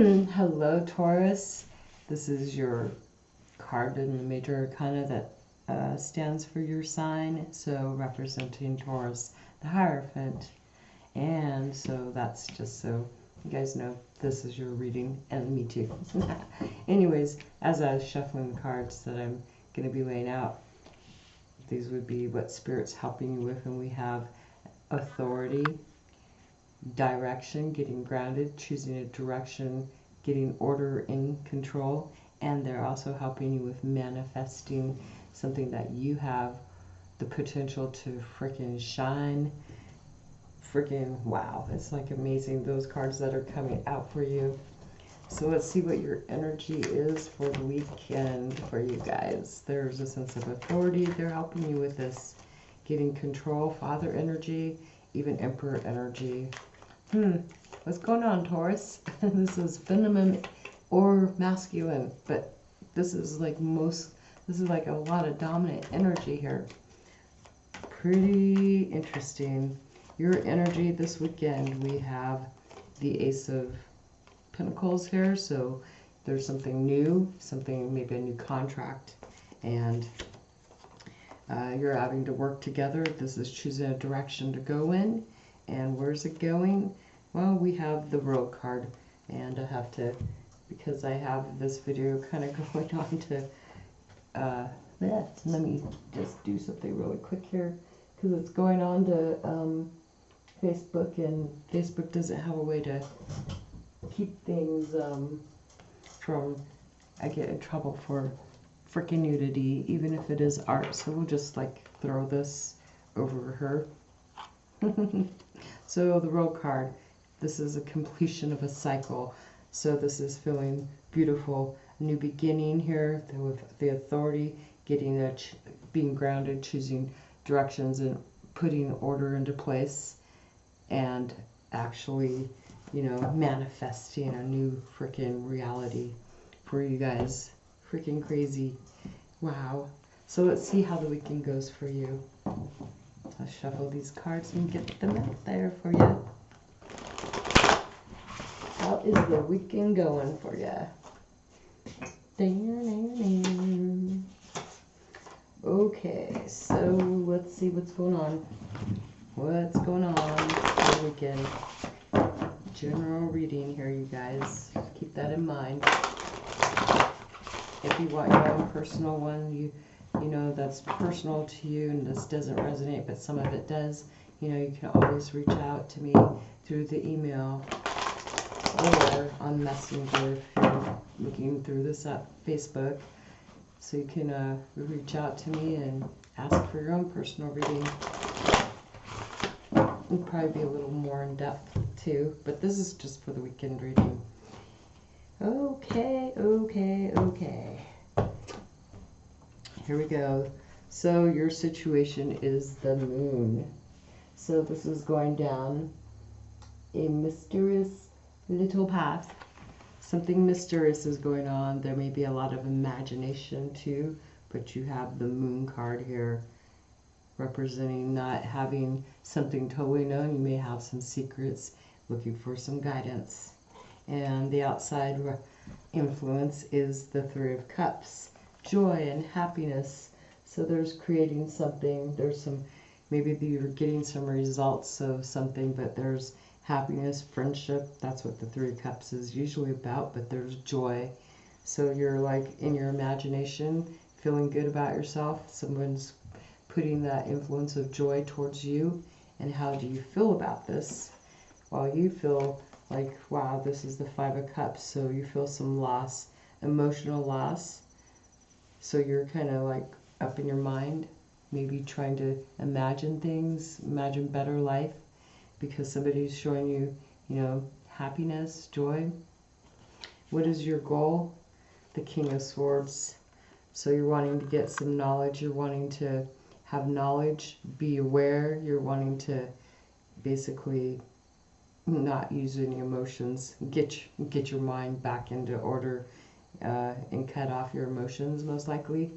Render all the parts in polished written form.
Hello, Taurus. This is your card in the major arcana that stands for your sign, so representing Taurus, the Hierophant. And so that's just so you guys know this is your reading, and me too. Anyways, as I was shuffling the cards that I'm going to be laying out, these would be what Spirit's helping you with, and we have authority, direction, getting grounded, choosing a direction, getting order in control, and they're also helping you with manifesting something that you have the potential to freaking shine. Freaking wow, it's like amazing, those cards that are coming out for you. So let's see what your energy is for the weekend for you guys. There's a sense of authority. They're helping you with this, getting control, Father energy, even Emperor energy. What's going on, Taurus? This is feminine or masculine, but this is like a lot of dominant energy here. Pretty interesting. Your energy this weekend, we have the Ace of Pentacles here, so there's something new, maybe a new contract, and you're having to work together. This is choosing a direction to go in, and where's it going? Well, we have the World card, and I have to, because I have this video kind of going on to, let me just do something really quick here, because it's going on to Facebook, and Facebook doesn't have a way to keep things from, I get in trouble for freaking nudity, even if it is art, so we'll just like throw this over her. So the World card, this is a completion of a cycle, so this is feeling beautiful, a new beginning here with the authority, getting being grounded, choosing directions, and putting order into place, and actually, you know, manifesting a new freaking reality for you guys. Freaking crazy. Wow. So let's see how the weekend goes for you. I'll shuffle these cards and get them out there for you. How is the weekend going for you? Okay, so let's see what's going on. What's going on for the weekend? General reading here, you guys. Keep that in mind. If you want your own personal one, you know that's personal to you and this doesn't resonate, but some of it does, you know, you can always reach out to me through the email or on Messenger if you're looking through this at Facebook. So you can reach out to me and ask for your own personal reading. It'll probably be a little more in depth too, but this is just for the weekend reading. Okay. Here we go. So your situation is the moon. So this is going down a mysterious little path. Something mysterious is going on. There may be a lot of imagination too, but you have the moon card here representing not having something totally known. You may have some secrets, looking for some guidance. And the outside influence is the Three of Cups, joy and happiness. So there's creating something, there's some, maybe you're getting some results of something, but there's happiness, friendship. That's what the Three of Cups is usually about, but there's joy. So you're like in your imagination, feeling good about yourself. Someone's putting that influence of joy towards you. And how do you feel about this? Well, you feel like, wow, this is the Five of Cups. So you feel some loss, emotional loss. So you're kind of like up in your mind, maybe trying to imagine things, imagine better life, because somebody's showing you, you know, happiness, joy. What is your goal? The King of Swords. So you're wanting to get some knowledge, you're wanting to have knowledge, be aware, you're wanting to basically not use any emotions, get your mind back into order, and cut off your emotions most likely.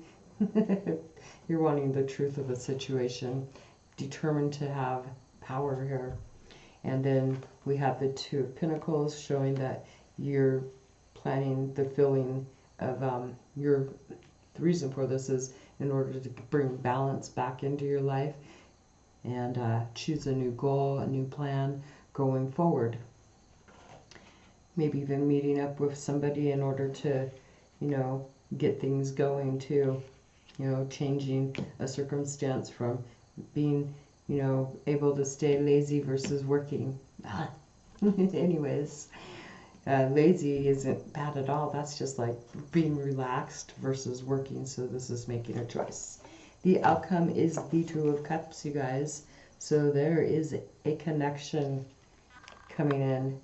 You're wanting the truth of the situation, determined to have power here. And then we have the Two of Pentacles showing that you're planning the filling of the reason for this is in order to bring balance back into your life and choose a new goal, a new plan going forward. Maybe even meeting up with somebody in order to, get things going too. Changing a circumstance from being, able to stay lazy versus working. Anyways, lazy isn't bad at all. That's just like being relaxed versus working. So this is making a choice. The outcome is the Two of Cups, you guys. So there is a connection coming in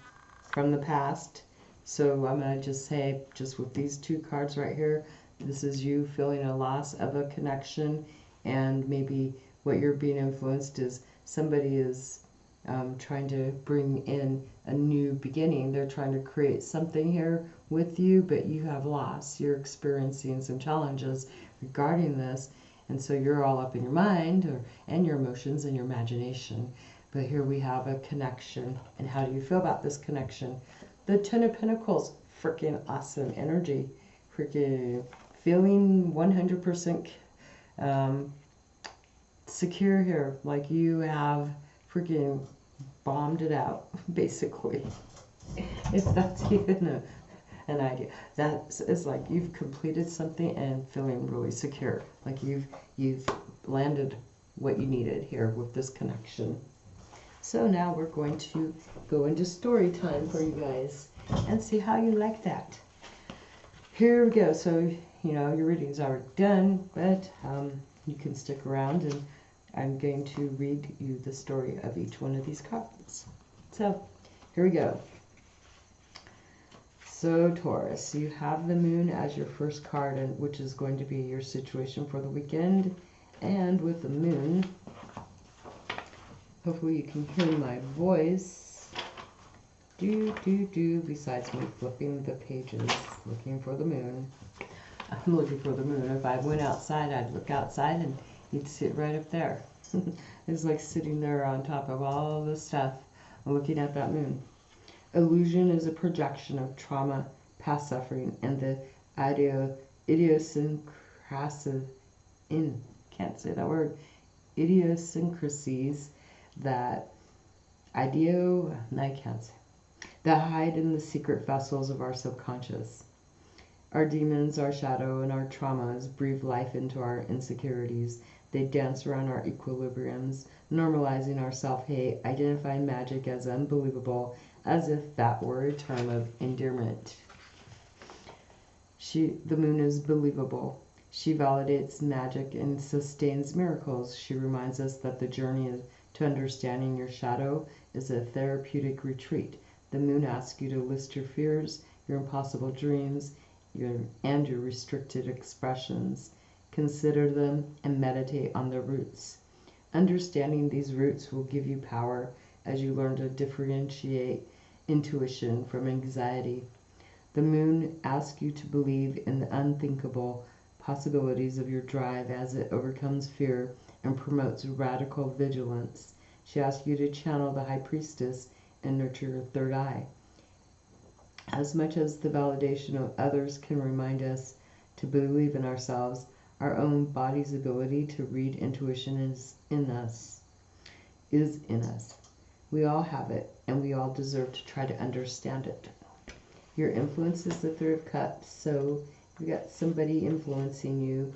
from the past. So I'm going to just say, just with these two cards right here, this is you feeling a loss of a connection, and maybe what you're being influenced is somebody is trying to bring in a new beginning. They're trying to create something here with you, but you have lost. You're experiencing some challenges regarding this, and so you're all up in your mind and your emotions and your imagination. But here we have a connection. And how do you feel about this connection? The Ten of Pentacles, freaking awesome energy. Freaking feeling 100% secure here. Like you have freaking bombed it out, basically. If that's even an idea. That is like you've completed something and feeling really secure. Like you've landed what you needed here with this connection. So now we're going to go into story time for you guys and see how you like that. Here we go. So, your reading's already done, but you can stick around and I'm going to read you the story of each one of these cards. So, here we go. So, Taurus, you have the moon as your first card, which is going to be your situation for the weekend. And with the moon, hopefully you can hear my voice. Besides me flipping the pages, looking for the moon. I'm looking for the moon. If I went outside, I'd look outside and you'd sit right up there. It's like sitting there on top of all the stuff, looking at that moon. Illusion is a projection of trauma, past suffering, and the idiosyncrasies that that hide in the secret vessels of our subconscious. Our demons, our shadow, and our traumas breathe life into our insecurities. They dance around our equilibriums, normalizing our self-hate, identifying magic as unbelievable, as if that were a term of endearment. The moon is believable. She validates magic and sustains miracles. She reminds us that the journey to understanding your shadow is a therapeutic retreat. The moon asks you to list your fears, your impossible dreams, and your restricted expressions. Consider them and meditate on their roots. Understanding these roots will give you power as you learn to differentiate intuition from anxiety. The moon asks you to believe in the unthinkable possibilities of your drive as it overcomes fear and promotes radical vigilance. She asks you to channel the High Priestess and nurture your third eye. As much as the validation of others can remind us to believe in ourselves, our own body's ability to read intuition is in us. We all have it, and we all deserve to try to understand it. Your influence is the Three of Cups, so you got somebody influencing you.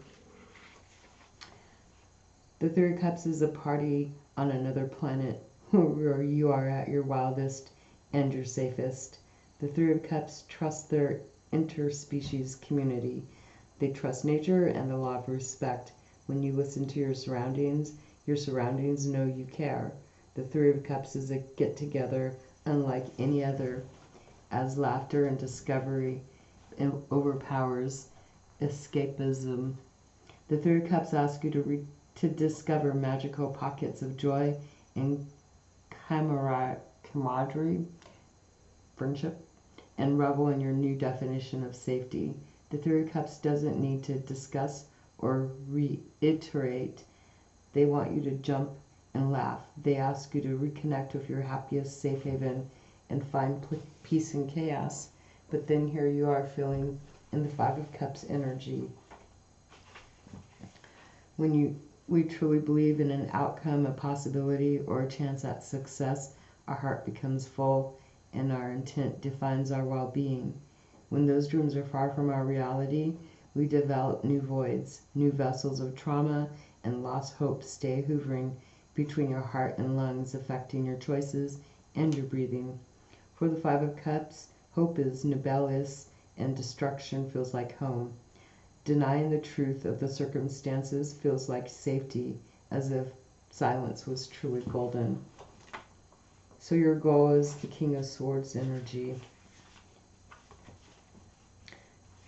The Three of Cups is a party on another planet where you are at your wildest and your safest. The Three of Cups trust their interspecies community. They trust nature and the law of respect. When you listen to your surroundings know you care. The Three of Cups is a get-together unlike any other, as laughter and discovery overpowers escapism. The Three of Cups ask you to discover magical pockets of joy and camaraderie, friendship, and revel in your new definition of safety. The Three of Cups doesn't need to discuss or reiterate. They want you to jump and laugh. They ask you to reconnect with your happiest safe haven and find peace in chaos. But then here you are feeling in the Five of Cups energy. When we truly believe in an outcome, a possibility, or a chance at success, our heart becomes full and our intent defines our well-being. When those dreams are far from our reality, we develop new voids, new vessels of trauma, and lost hope stay hovering between your heart and lungs, affecting your choices and your breathing. For the Five of Cups, hope is nebulous and destruction feels like home. Denying the truth of the circumstances feels like safety, as if silence was truly golden. So your goal is the King of Swords energy.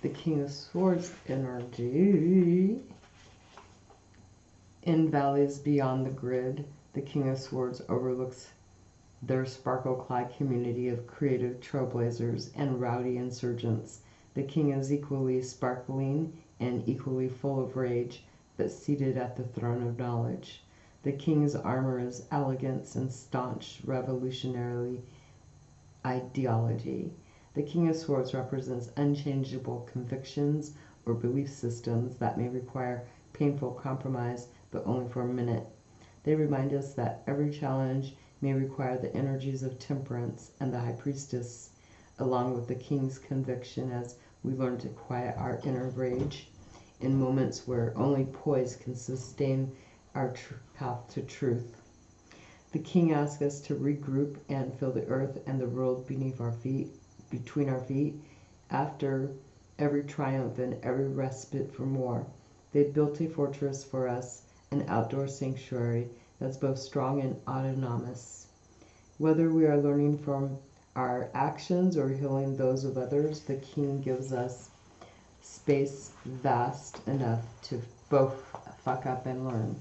The King of Swords energy. In valleys beyond the grid, the King of Swords overlooks their sparkle-clad community of creative trailblazers and rowdy insurgents. The king is equally sparkling and equally full of rage, but seated at the throne of knowledge. The king's armor is elegance and staunch revolutionary ideology. The King of Swords represents unchangeable convictions or belief systems that may require painful compromise, but only for a minute. They remind us that every challenge may require the energies of temperance and the High Priestess, along with the King's conviction, as we learn to quiet our inner rage in moments where only poise can sustain our path to truth. The King asks us to regroup and feel the earth and the world beneath our feet, between our feet. After every triumph and every respite from war, they built a fortress for us, an outdoor sanctuary that's both strong and autonomous. Whether we are learning from our actions or healing those of others, the King gives us space vast enough to both fuck up and learn.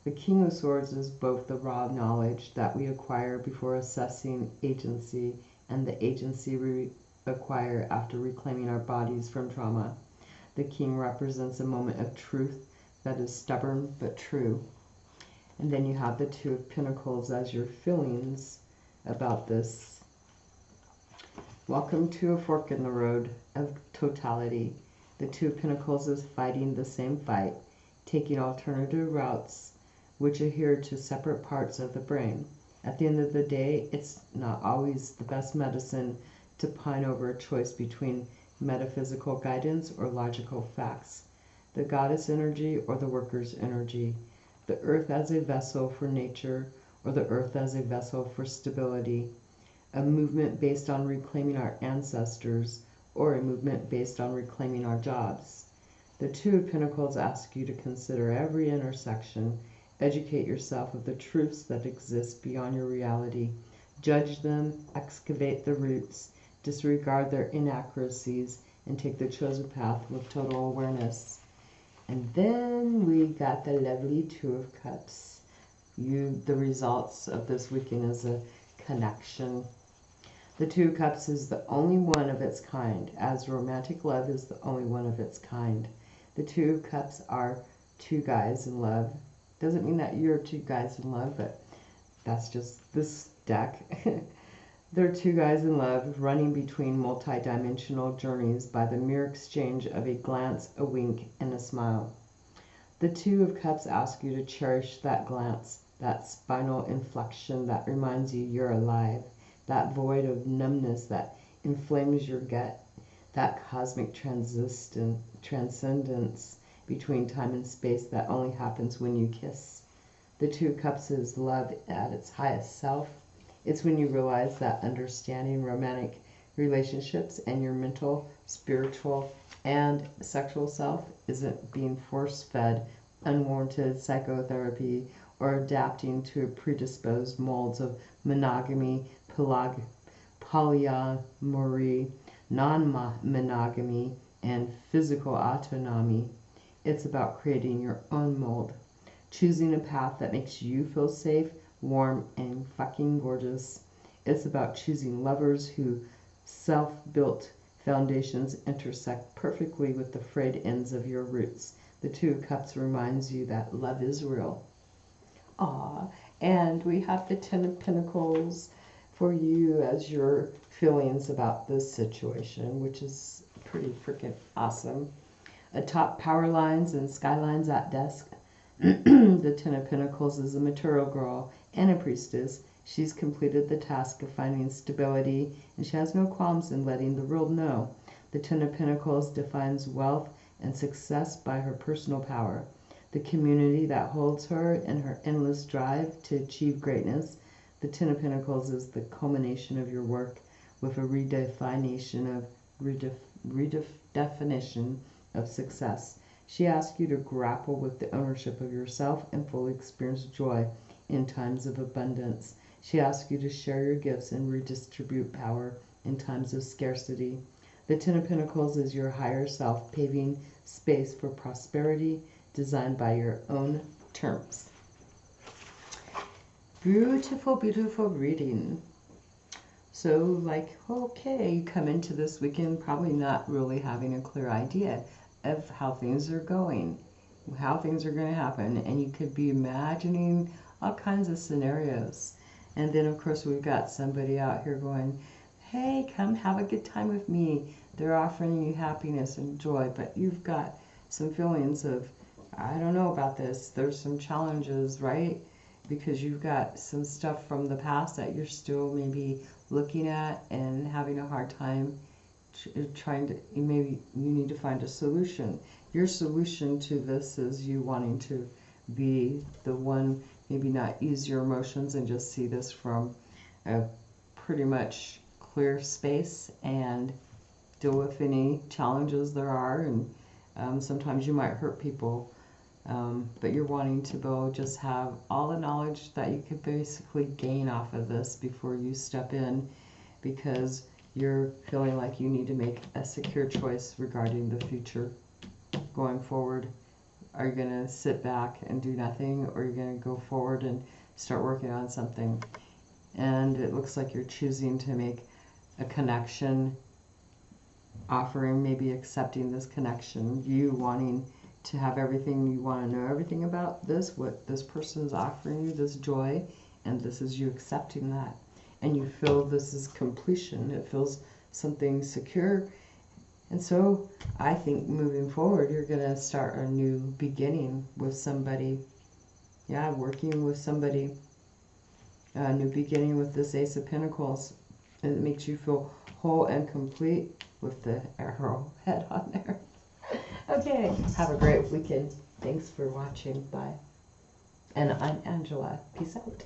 The King of Swords is both the raw knowledge that we acquire before assessing agency and the agency we acquire after reclaiming our bodies from trauma. The King represents a moment of truth that is stubborn but true. And then you have the Two of Pentacles as your feelings about this. Welcome to a fork in the road of totality. The Two of Pentacles is fighting the same fight, taking alternative routes which adhere to separate parts of the brain. At the end of the day, it's not always the best medicine to pine over a choice between metaphysical guidance or logical facts, the goddess energy or the worker's energy, the earth as a vessel for nature or the earth as a vessel for stability, a movement based on reclaiming our ancestors or a movement based on reclaiming our jobs. The Two of Pentacles ask you to consider every intersection, educate yourself of the truths that exist beyond your reality, judge them, excavate the roots, disregard their inaccuracies, and take the chosen path with total awareness. And then we got the lovely Two of Cups. The results of this weekend is a connection. The Two of Cups is the only one of its kind, as romantic love is the only one of its kind. The Two of Cups are two guys in love. Doesn't mean that you're two guys in love, but that's just this deck. They're two guys in love running between multi-dimensional journeys by the mere exchange of a glance, a wink, and a smile. The Two of Cups ask you to cherish that glance, that spinal inflection that reminds you you're alive, that void of numbness that inflames your gut, that cosmic transcendence between time and space that only happens when you kiss. The Two of Cups is love at its highest self. It's when you realize that understanding romantic relationships and your mental, spiritual, and sexual self isn't being force-fed unwarranted psychotherapy or adapting to predisposed molds of monogamy, polyamory, non-monogamy, and physical autonomy. It's about creating your own mold, choosing a path that makes you feel safe, warm, and fucking gorgeous. It's about choosing lovers whose self-built foundations intersect perfectly with the frayed ends of your roots. The Two of Cups reminds you that love is real. And we have the Ten of Pentacles, for you as your feelings about this situation, which is pretty freaking awesome. Atop power lines and skylines at desk, the Ten of Pentacles is a material girl and a priestess. She's completed the task of finding stability, and she has no qualms in letting the world know. The Ten of Pentacles defines wealth and success by her personal power. The community that holds her and her endless drive to achieve greatness. The Ten of Pentacles is the culmination of your work with a redefinition of success. She asks you to grapple with the ownership of yourself and fully experience joy in times of abundance. She asks you to share your gifts and redistribute power in times of scarcity. The Ten of Pentacles is your higher self, paving space for prosperity designed by your own terms. Beautiful, beautiful reading. So, okay, you come into this weekend probably not really having a clear idea of how things are going, how things are going to happen, and you could be imagining all kinds of scenarios. And then, of course, we've got somebody out here going, hey, come have a good time with me. They're offering you happiness and joy, but you've got some feelings of, I don't know about this. There's some challenges, right? Because you've got some stuff from the past that you're still maybe looking at and having a hard time trying to, maybe you need to find a solution. Your solution to this is you wanting to be the one, maybe not ease your emotions and just see this from a pretty much clear space and deal with any challenges there are. And sometimes you might hurt people. But you're wanting to go just have all the knowledge that you could basically gain off of this before you step in, because you're feeling like you need to make a secure choice regarding the future going forward. Are you going to sit back and do nothing, or are you going to go forward and start working on something? And it looks like you're choosing to make a connection, offering, maybe accepting this connection, you wanting to have everything, you want to know everything about this, what this person is offering you, this joy, and this is you accepting that. And you feel this is completion. It feels something secure. And so I think moving forward, you're going to start a new beginning with somebody. Yeah, working with somebody. A new beginning with this Ace of Pentacles. And it makes you feel whole and complete with the arrow head on there. Okay, have a great weekend. Thanks for watching. Bye. And I'm Angela. Peace out.